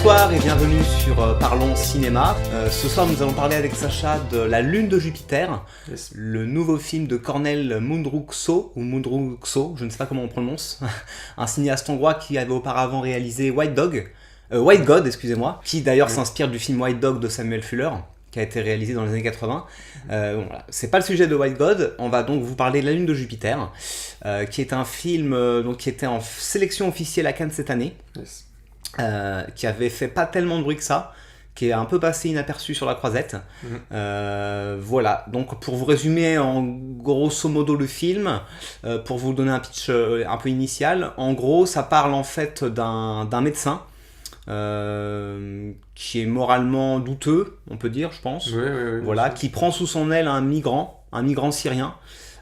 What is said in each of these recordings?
Bonsoir et bienvenue sur Parlons Cinéma. Ce soir nous allons parler avec Sacha de La Lune de Jupiter, Yes. le nouveau film de Cornel Mundruczó, ou Mundruczó, je ne sais pas comment on prononce, un cinéaste hongrois qui avait auparavant réalisé White God, excusez-moi, qui d'ailleurs s'inspire du film White Dog de Samuel Fuller, qui a été réalisé dans les années 80. Voilà. C'est pas le sujet de White God, on va donc vous parler de La Lune de Jupiter, qui est un film qui était en sélection officielle à Cannes cette année. Yes. Qui avait fait pas tellement de bruit que ça, qui est un peu passé inaperçu sur la croisette. Voilà, donc pour vous résumer en grosso modo le film, pour vous donner un pitch un peu initial, en gros ça parle en fait d'un médecin qui est moralement douteux, on peut dire, je pense, Oui, voilà, qui prend sous son aile un migrant syrien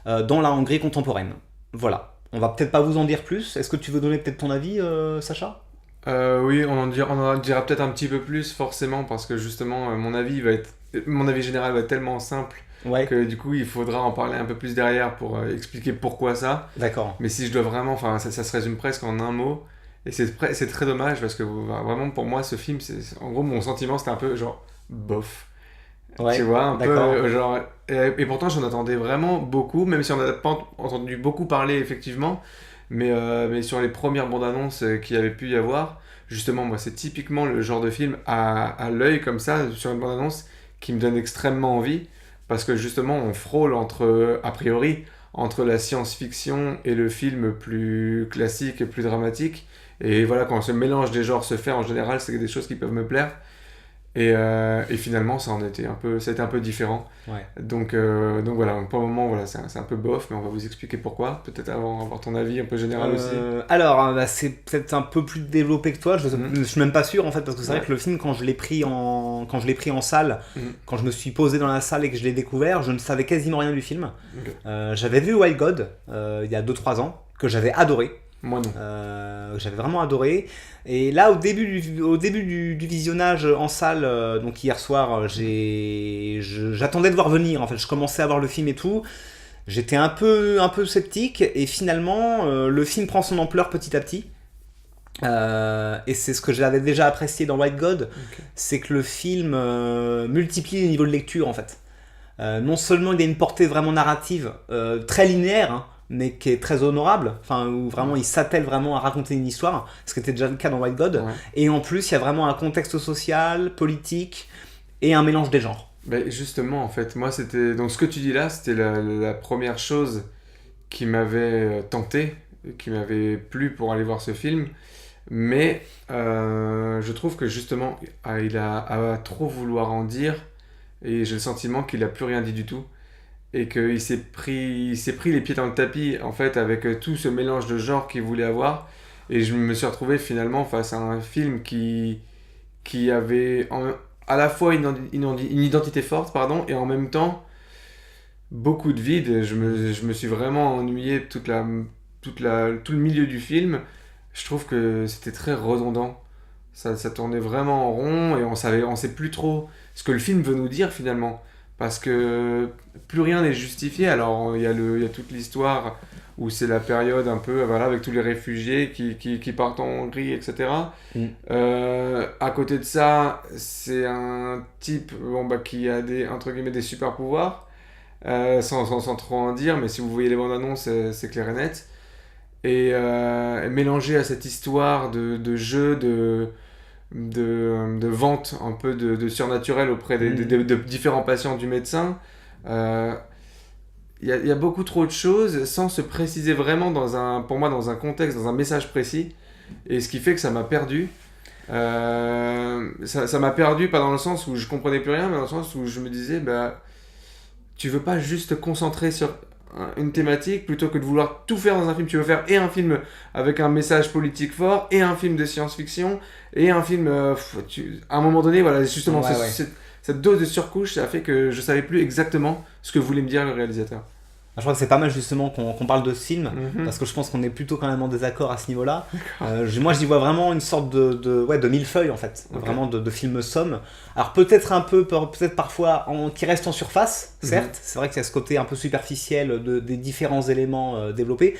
dans la Hongrie contemporaine. Voilà, on va peut-être pas vous en dire plus. Est-ce que tu veux donner peut-être ton avis, Sacha ? Oui, on en dira peut-être un petit peu plus forcément parce que justement mon avis général va être tellement simple que du coup il faudra en parler un peu plus derrière pour expliquer pourquoi ça. D'accord. Mais si je dois vraiment, ça se résume presque en un mot et c'est très dommage parce que vraiment pour moi ce film, en gros mon sentiment c'était un peu genre bof. Ouais, tu vois, un d'accord. peu genre et pourtant j'en attendais vraiment beaucoup, même si on n'a pas entendu beaucoup parler effectivement. Mais sur les premières bandes annonces qu'il y avait pu y avoir, justement, moi, c'est typiquement le genre de film à l'œil comme ça, sur une bande annonce, qui me donne extrêmement envie, parce que justement, on frôle a priori, entre la science-fiction et le film plus classique et plus dramatique. Et voilà, quand ce mélange des genres se fait, en général, c'est des choses qui peuvent me plaire. Et finalement, ça a été un peu différent. Ouais. Donc voilà, pour le moment, voilà, c'est un peu bof, mais on va vous expliquer pourquoi. Peut-être avant avoir ton avis un peu général aussi. Alors, c'est peut-être un peu plus développé que toi. Je suis même pas sûr en fait, parce que c'est vrai que le film, quand je l'ai pris en salle, quand je me suis posé dans la salle et que je l'ai découvert, je ne savais quasiment rien du film. Okay. J'avais vu White God il y a 2-3 ans, que j'avais adoré. Moi non. J'avais vraiment adoré. Et là, au début du visionnage en salle, donc hier soir, j'attendais de voir venir. En fait, je commençais à voir le film et tout. J'étais un peu sceptique et finalement, le film prend son ampleur petit à petit. Et c'est ce que j'avais déjà apprécié dans White God, c'est que le film multiplie les niveaux de lecture en fait. Non seulement il a une portée vraiment narrative très linéaire, hein, mais qui est très honorable, où vraiment il s'attelle vraiment à raconter une histoire, ce qui était déjà le cas dans White God, et en plus il y a vraiment un contexte social, politique, et un mélange des genres. Ben justement, en fait, moi c'était... Donc ce que tu dis là, c'était la première chose qui m'avait tenté, qui m'avait plu pour aller voir ce film, mais je trouve que justement, il a trop vouloir en dire, et j'ai le sentiment qu'il n'a plus rien dit du tout. Et qu'il s'est pris les pieds dans le tapis en fait avec tout ce mélange de genres qu'il voulait avoir, et je me suis retrouvé finalement face à un film qui avait à la fois une identité forte et en même temps beaucoup de vide. Je me suis vraiment ennuyé tout le milieu du film. Je trouve que c'était très redondant, ça tournait vraiment en rond et on sait plus trop ce que le film veut nous dire finalement. Parce que plus rien n'est justifié. Alors il y a toute l'histoire où c'est la période un peu avec tous les réfugiés qui partent en Hongrie, etc. À côté de ça, c'est un type qui a entre guillemets des super pouvoirs, sans trop en dire, mais si vous voyez les bandes annonces, c'est clair et net. Et mélangé à cette histoire de jeu, de vente un peu de surnaturel auprès de différents patients du médecin, il y a beaucoup trop de choses sans se préciser vraiment pour moi dans un contexte, dans un message précis, et ce qui fait que ça m'a perdu. Ça m'a perdu, pas dans le sens où je comprenais plus rien, mais dans le sens où je me disais tu veux pas juste te concentrer sur une thématique plutôt que de vouloir tout faire dans un film. Tu veux faire et un film avec un message politique fort, et un film de science-fiction, et un film à un moment donné, voilà, justement cette dose de surcouche, ça a fait que je savais plus exactement ce que voulait me dire le réalisateur. Je crois que c'est pas mal justement qu'on parle de ce film, parce que je pense qu'on est plutôt quand même en désaccord à ce niveau-là. Moi j'y vois vraiment une sorte de millefeuille en fait, vraiment de film somme. Alors peut-être parfois qui reste en surface, certes, c'est vrai qu'il y a ce côté un peu superficiel des différents éléments développés.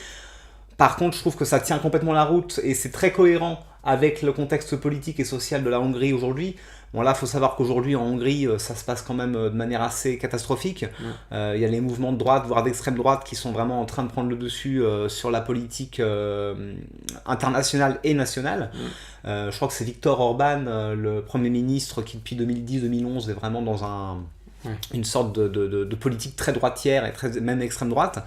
Par contre, je trouve que ça tient complètement la route et c'est très cohérent avec le contexte politique et social de la Hongrie aujourd'hui. Bon là, il faut savoir qu'aujourd'hui en Hongrie, ça se passe quand même de manière assez catastrophique. Il y a les mouvements de droite, voire d'extrême droite, qui sont vraiment en train de prendre le dessus sur la politique internationale et nationale. Je crois que c'est Viktor Orban, le Premier ministre, qui depuis 2010-2011 est vraiment dans une sorte de politique très droitière et même extrême droite.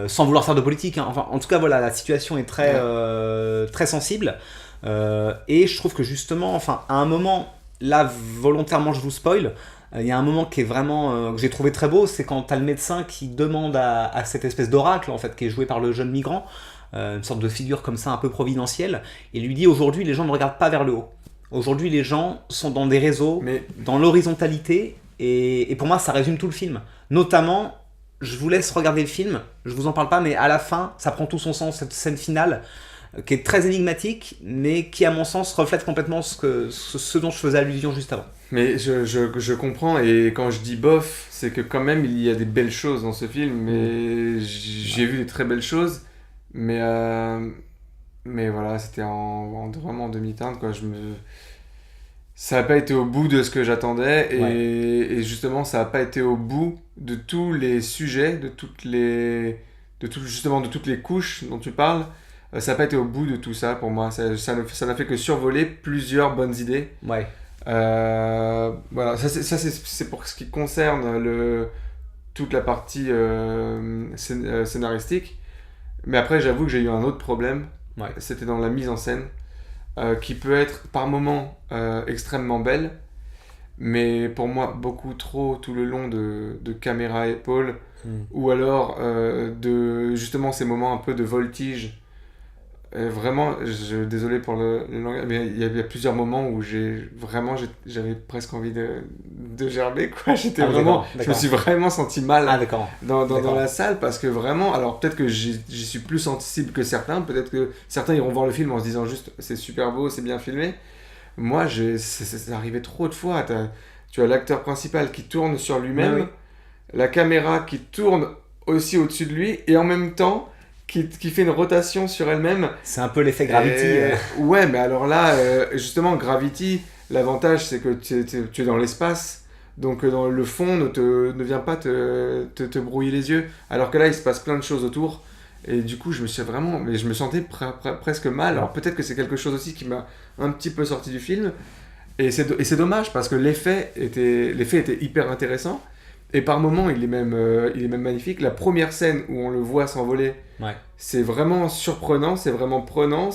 Sans vouloir faire de politique, hein. Enfin, en tout cas voilà, la situation est très sensible, et je trouve que justement, enfin, à un moment, là volontairement je vous spoil, il y a un moment qui est vraiment que j'ai trouvé très beau, c'est quand t'as le médecin qui demande à cette espèce d'oracle en fait, qui est joué par le jeune migrant, une sorte de figure comme ça un peu providentielle, et lui dit: aujourd'hui les gens ne regardent pas vers le haut, aujourd'hui les gens sont dans des réseaux, dans l'horizontalité, et pour moi ça résume tout le film, notamment. Je vous laisse regarder le film, je vous en parle pas, mais à la fin, ça prend tout son sens, cette scène finale, qui est très énigmatique, mais qui, à mon sens, reflète complètement ce dont je faisais allusion juste avant. Mais je comprends, et quand je dis bof, c'est que quand même, il y a des belles choses dans ce film, mais j'ai vu des très belles choses, mais voilà, c'était vraiment en demi-teinte, quoi. Ça n'a pas été au bout de ce que j'attendais, et justement ça n'a pas été au bout de tous les sujets, de toutes les couches dont tu parles. Ça n'a pas été au bout de tout ça pour moi, ça n'a fait que survoler plusieurs bonnes idées. Voilà, ça c'est pour ce qui concerne toute la partie scénaristique, mais après j'avoue que j'ai eu un autre problème, c'était dans la mise en scène. Qui peut être par moments extrêmement belle, mais pour moi beaucoup trop tout le long de caméra à épaule, ou alors de justement ces moments un peu de voltige. Vraiment, désolé pour le langage, mais il y a plusieurs moments où j'avais presque envie de gerber, quoi. D'accord. Je me suis vraiment senti mal dans la salle, parce que vraiment, alors peut-être que j'y suis plus sensible que certains, peut-être que certains iront voir le film en se disant juste c'est super beau, c'est bien filmé. Moi, c'est arrivé trop de fois. Tu as l'acteur principal qui tourne sur lui-même, la caméra qui tourne aussi au-dessus de lui, et en même temps qui fait une rotation sur elle-même. C'est un peu l'effet Gravity. Ouais, mais alors là, justement, Gravity, l'avantage, c'est que tu es dans l'espace, donc dans le fond ne vient pas te brouiller les yeux, alors que là, il se passe plein de choses autour, et du coup, je me sentais presque mal. Alors peut-être que c'est quelque chose aussi qui m'a un petit peu sorti du film, et c'est dommage, parce que l'effet était hyper intéressant, et par moments, il est même magnifique. La première scène où on le voit s'envoler, c'est vraiment surprenant, c'est vraiment prenant.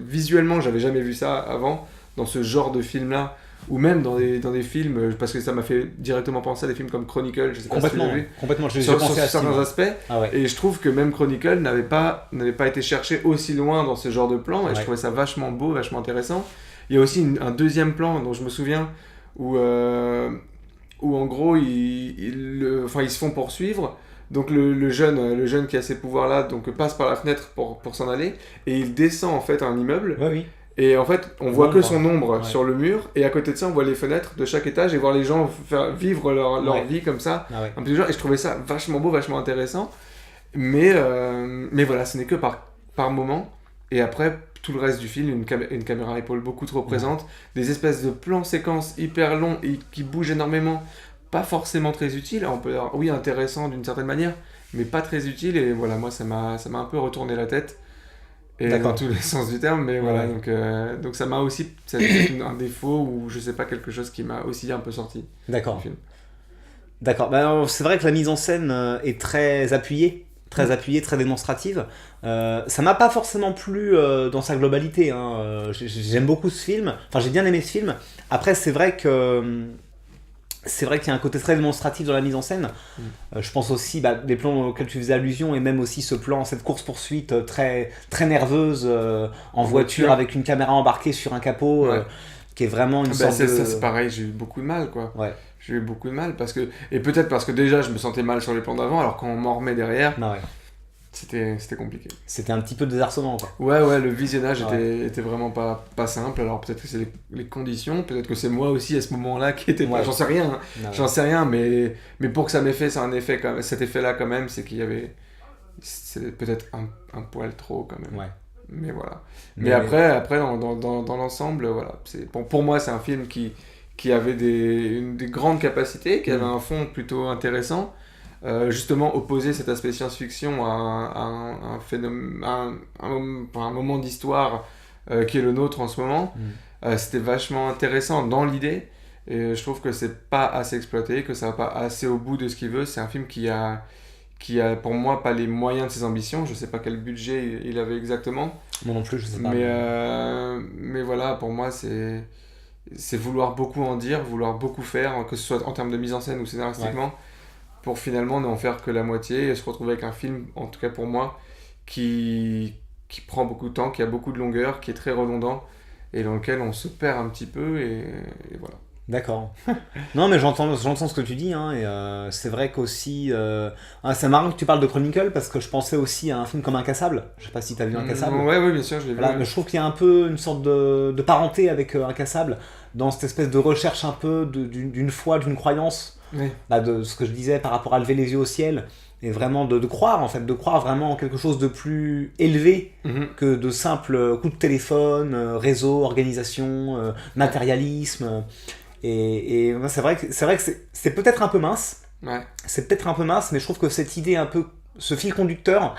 Visuellement, j'avais jamais vu ça avant dans ce genre de film-là, ou même dans des films, parce que ça m'a fait directement penser à des films comme Chronicle. Je sais pas si tu l'as vu. Complètement. J'ai sur pensé à certains aspects. Et je trouve que même Chronicle n'avait pas été cherché aussi loin dans ce genre de plan, et je trouvais ça vachement beau, vachement intéressant. Il y a aussi un deuxième plan dont je me souviens où en gros ils se font poursuivre, donc le jeune qui a ces pouvoirs là donc passe par la fenêtre pour s'en aller, et il descend en fait un immeuble, et en fait on voit que son ombre sur le mur, et à côté de ça on voit les fenêtres de chaque étage, et voir les gens vivre leur vie comme ça, un peu du genre, et je trouvais ça vachement beau, vachement intéressant, mais voilà, ce n'est que par moment, et après tout le reste du film, une caméra à épaule beaucoup trop présente, des espèces de plans séquences hyper longs et qui bougent énormément, pas forcément très utiles, on peut dire oui intéressant d'une certaine manière, mais pas très utile, et voilà, moi ça m'a un peu retourné la tête, et dans tous les sens du terme, mais voilà, donc ça m'a aussi, c'est un défaut, ou je sais pas, quelque chose qui m'a aussi un peu sorti du film. D'accord, c'est vrai que la mise en scène est très appuyée, très démonstrative. Ça m'a pas forcément plu dans sa globalité, hein. J'aime beaucoup ce film, enfin j'ai bien aimé ce film. Après c'est vrai qu'il y a un côté très démonstratif dans la mise en scène. Je pense aussi des plans auxquels tu faisais allusion, et même aussi ce plan, cette course-poursuite très, très nerveuse en voiture avec une caméra embarquée sur un capot, qui est vraiment une sorte de... Ça c'est pareil, j'ai eu beaucoup de mal, quoi. J'ai eu beaucoup de mal, et peut-être parce que déjà je me sentais mal sur les plans d'avant, alors quand on m'en remet derrière, c'était compliqué. C'était un petit peu désarçonnant, quoi. Ouais, le visionnage était vraiment pas simple. Alors peut-être que c'est les conditions, peut-être que c'est moi aussi à ce moment-là qui était pas... J'en sais rien, sais rien, mais pour que ça m'ait fait cet effet-là quand même, c'est qu'il y avait... C'est peut-être un poil trop quand même. Mais voilà. Mais après dans l'ensemble, voilà. Pour moi, c'est un film qui avait des grandes capacités, qui avait un fond plutôt intéressant. Justement, opposer cet aspect science-fiction à un phénomène, un moment d'histoire qui est le nôtre en ce moment. C'était vachement intéressant dans l'idée. Et je trouve que c'est pas assez exploité, que ça va pas assez au bout de ce qu'il veut. C'est un film qui a pour moi pas les moyens de ses ambitions. Je sais pas quel budget il avait exactement. Moi non plus, je sais pas. Mais voilà, pour moi, c'est vouloir beaucoup en dire, vouloir beaucoup faire, que ce soit en termes de mise en scène ou scénaristiquement, pour finalement n'en faire que la moitié et se retrouver avec un film, en tout cas pour moi, qui prend beaucoup de temps, qui a beaucoup de longueur, qui est très redondant et dans lequel on se perd un petit peu et voilà. D'accord. Non, mais j'entends ce que tu dis, hein, et c'est vrai qu'aussi... c'est marrant que tu parles de Chronicle, parce que je pensais aussi à un film comme Incassable. Je sais pas si tu as vu Incassable. Oui, bien sûr, je l'ai vu. Mais je trouve qu'il y a un peu une sorte de parenté avec Incassable, dans cette espèce de recherche un peu d'une foi, d'une croyance, de ce que je disais par rapport à lever les yeux au ciel, et vraiment de croire, en fait, de croire vraiment en quelque chose de plus élevé que de simples coups de téléphone, réseau, organisation, matérialisme... Et c'est vrai que c'est peut-être un peu mince. C'est peut-être un peu mince, mais je trouve que cette idée un peu, ce fil conducteur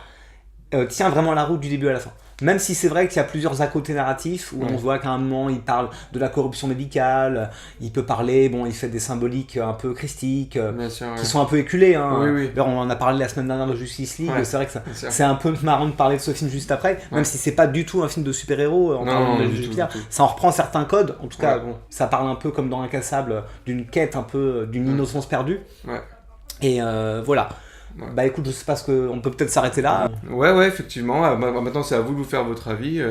tient vraiment la route du début à la fin. Même si c'est vrai qu'il y a plusieurs à-côté narratifs où on voit qu'à un moment il parle de la corruption médicale, il peut parler, il fait des symboliques un peu christiques, qui sont un peu éculées. Hein. D'ailleurs, on en a parlé la semaine dernière de Justice League, c'est vrai que c'est un peu marrant de parler de ce film juste après, même si c'est pas du tout un film de super-héros en parlant de ça en reprend certains codes, en tout cas ça parle un peu comme dans Incassable d'une quête un peu, d'une innocence perdue. Et voilà. Bah écoute, je sais pas on peut peut-être s'arrêter là. Ouais, effectivement. Maintenant, c'est à vous de vous faire votre avis.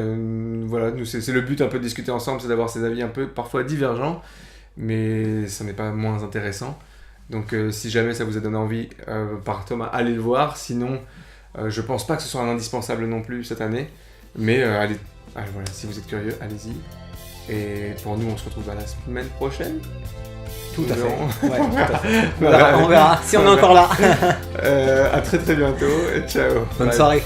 Voilà, nous, c'est le but un peu de discuter ensemble, c'est d'avoir ces avis un peu parfois divergents, mais ça n'est pas moins intéressant. Donc, si jamais ça vous a donné envie, par Thomas, allez le voir. Sinon, je pense pas que ce soit un indispensable non plus cette année, mais allez, voilà, si vous êtes curieux, allez-y. Et pour nous, on se retrouve la semaine prochaine. Tout à fait. On verra si on est encore là. À très bientôt et ciao. Bonne soirée.